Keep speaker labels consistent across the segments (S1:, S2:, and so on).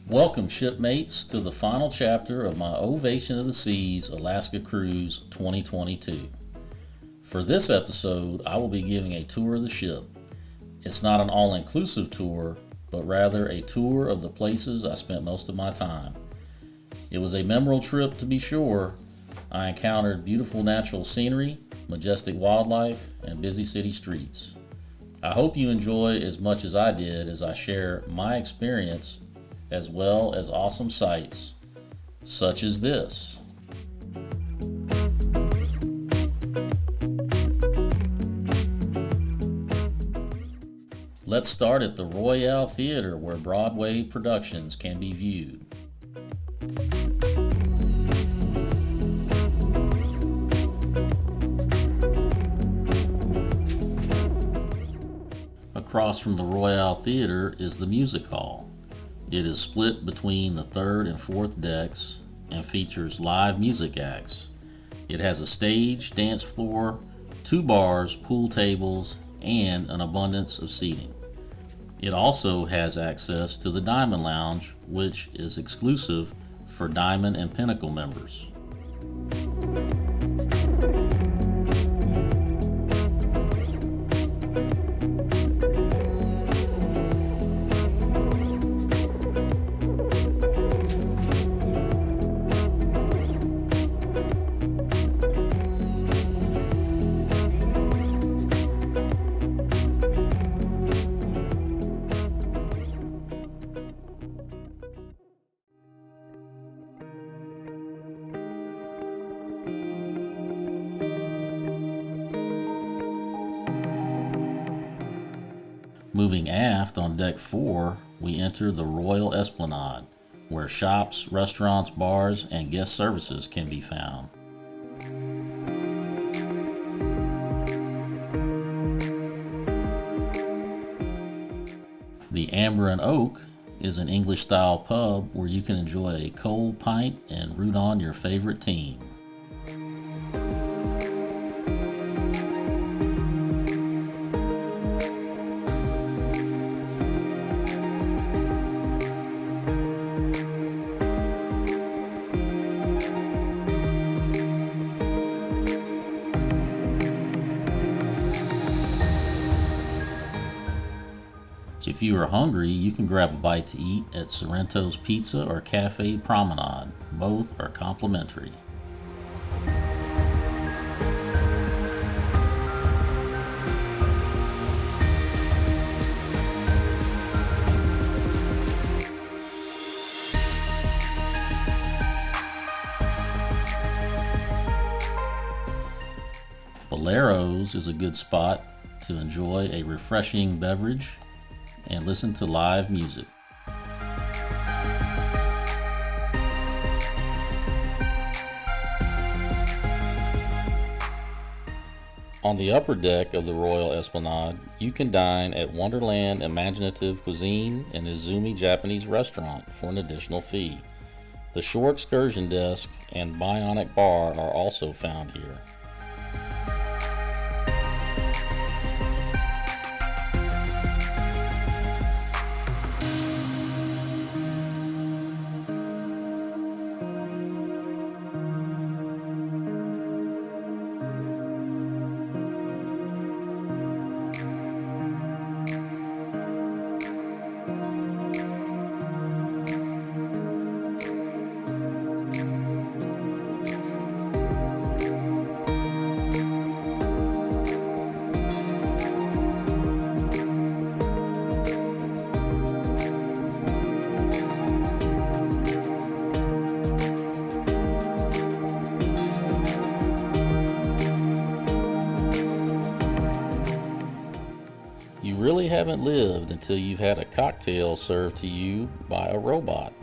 S1: Welcome, shipmates, to the final chapter of my Ovation of the Seas Alaska Cruise 2022. For this episode, I will be giving a tour of the ship. It's not an all-inclusive tour, but rather a tour of the places I spent most of my time. It was a memorable trip, to be sure. I encountered beautiful natural scenery, majestic wildlife, and busy city streets. I hope you enjoy as much as I did as I share my experience as well as awesome sights, such as this. Let's start at the Royale Theater, where Broadway productions can be viewed. Across from the Royale Theater is the Music Hall. It is split between the third and fourth decks and features live music acts. It has a stage, dance floor, 2 bars, pool tables, and an abundance of seating. It also has access to the Diamond Lounge, which is exclusive for Diamond and Pinnacle members. Moving aft on deck 4, we enter the Royal Esplanade, where shops, restaurants, bars, and guest services can be found. The Amber and Oak is an English-style pub where you can enjoy a cold pint and root on your favorite team. If you are hungry, you can grab a bite to eat at Sorrento's Pizza or Cafe Promenade. Both are complimentary. Bolero's is a good spot to enjoy a refreshing beverage and listen to live music. On the upper deck of the Royal Esplanade, you can dine at Wonderland Imaginative Cuisine and Izumi Japanese Restaurant for an additional fee. The shore excursion desk and bionic bar are also found here. You really haven't lived until you've had a cocktail served to you by a robot.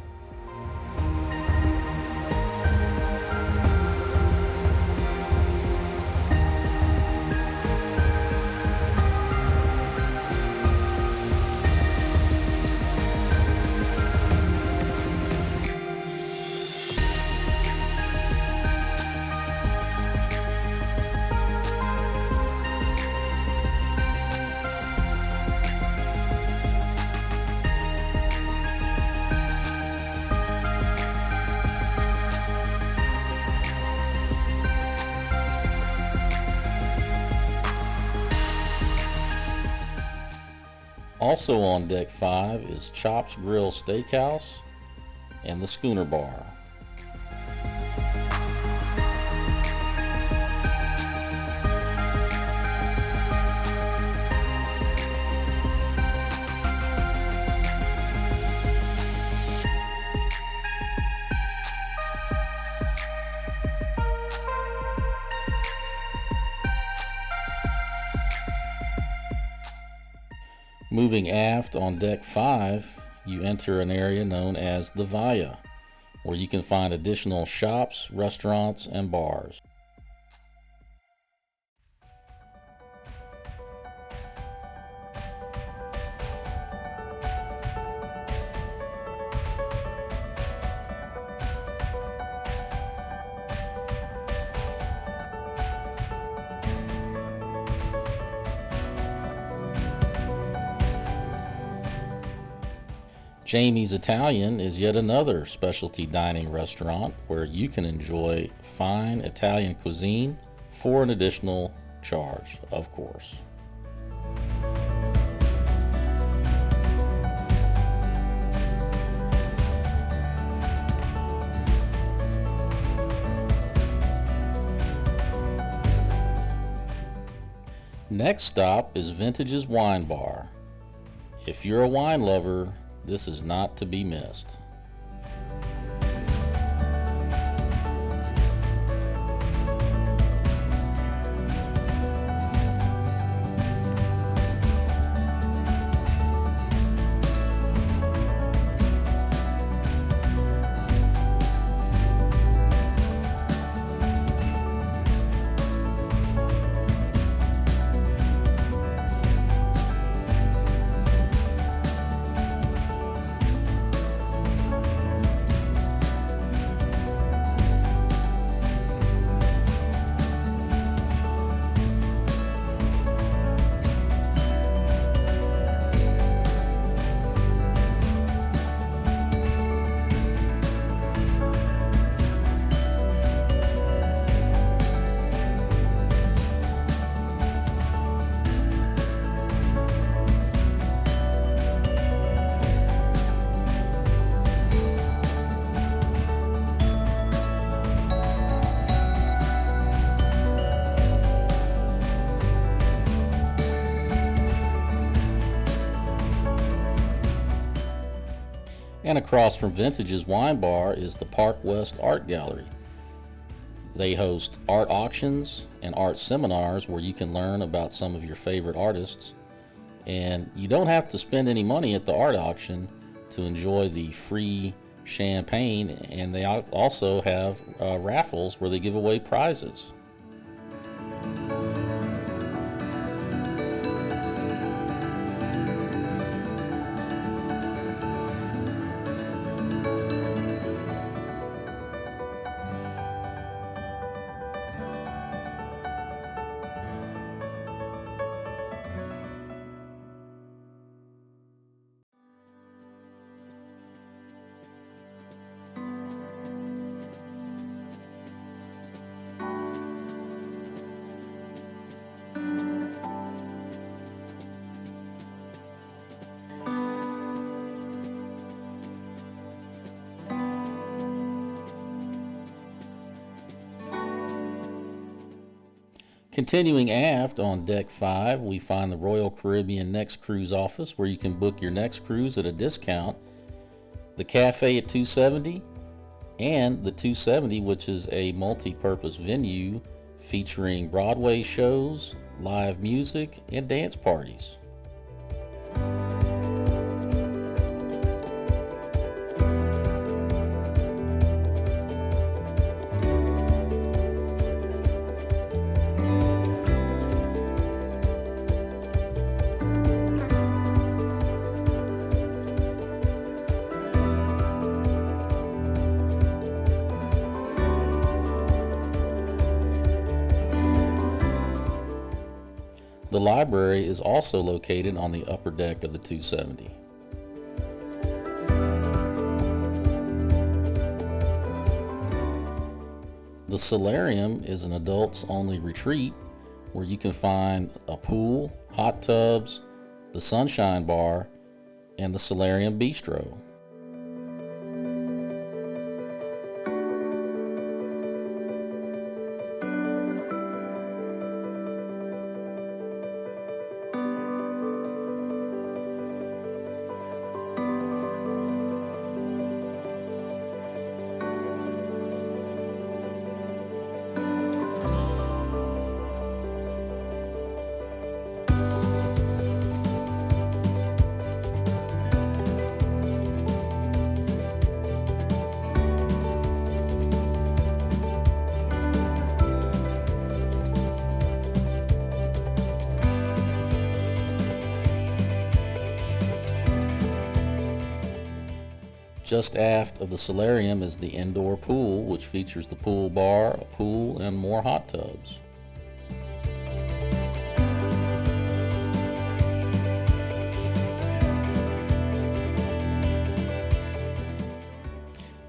S1: Also on deck 5 is Chops Grill Steakhouse and the Schooner Bar. Moving aft on deck 5, you enter an area known as the Via, where you can find additional shops, restaurants, and bars. Jamie's Italian is yet another specialty dining restaurant where you can enjoy fine Italian cuisine for an additional charge, of course. Next stop is Vintage's Wine Bar. If you're a wine lover, this is not to be missed. And across from Vintage's Wine Bar is the Park West Art Gallery. They host art auctions and art seminars where you can learn about some of your favorite artists. And you don't have to spend any money at the art auction to enjoy the free champagne, and they also have raffles where they give away prizes. Continuing aft on deck 5, we find the Royal Caribbean Next Cruise office where you can book your next cruise at a discount, the Cafe at 270, and the 270, which is a multi-purpose venue featuring Broadway shows, live music, and dance parties. The library is also located on the upper deck of the 270. The Solarium is an adults-only retreat where you can find a pool, hot tubs, the Sunshine Bar, and the Solarium Bistro. Just aft of the solarium is the indoor pool, which features the pool bar, a pool, and more hot tubs.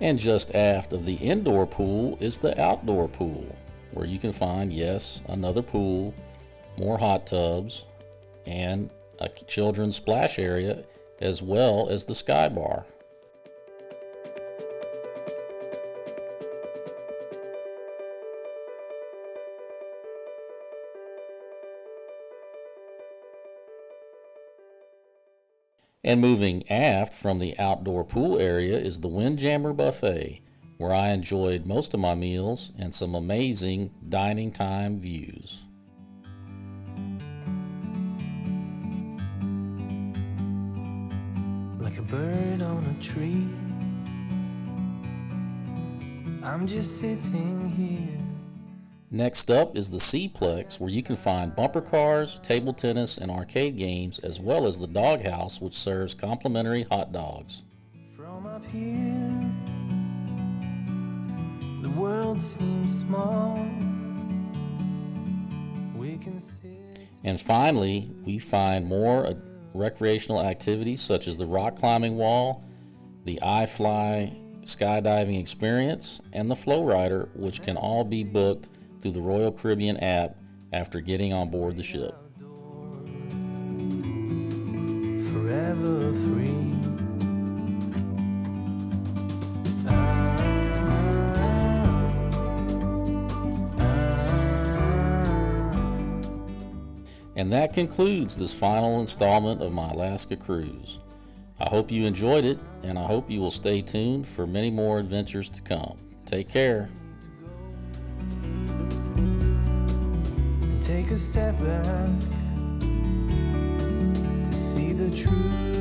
S1: And just aft of the indoor pool is the outdoor pool, where you can find, yes, another pool, more hot tubs, and a children's splash area, as well as the sky bar. And moving aft from the outdoor pool area is the Windjammer Buffet, where I enjoyed most of my meals and some amazing dining time views.
S2: Like a bird on a tree, I'm just sitting here.
S1: Next up is the C-Plex, where you can find bumper cars, table tennis, and arcade games, as well as the Doghouse, which serves complimentary hot dogs.
S2: From up here, the world seems small. We can sit.
S1: And finally, we find more recreational activities such as the rock climbing wall, the iFly skydiving experience, and the Flow Rider, which can all be booked through the Royal Caribbean app after getting on board the ship.
S2: Forever free.
S1: And that concludes this final installment of my Alaska cruise. I hope you enjoyed it, and I hope you will stay tuned for many more adventures to come. Take care.
S2: Take a step back to see the truth.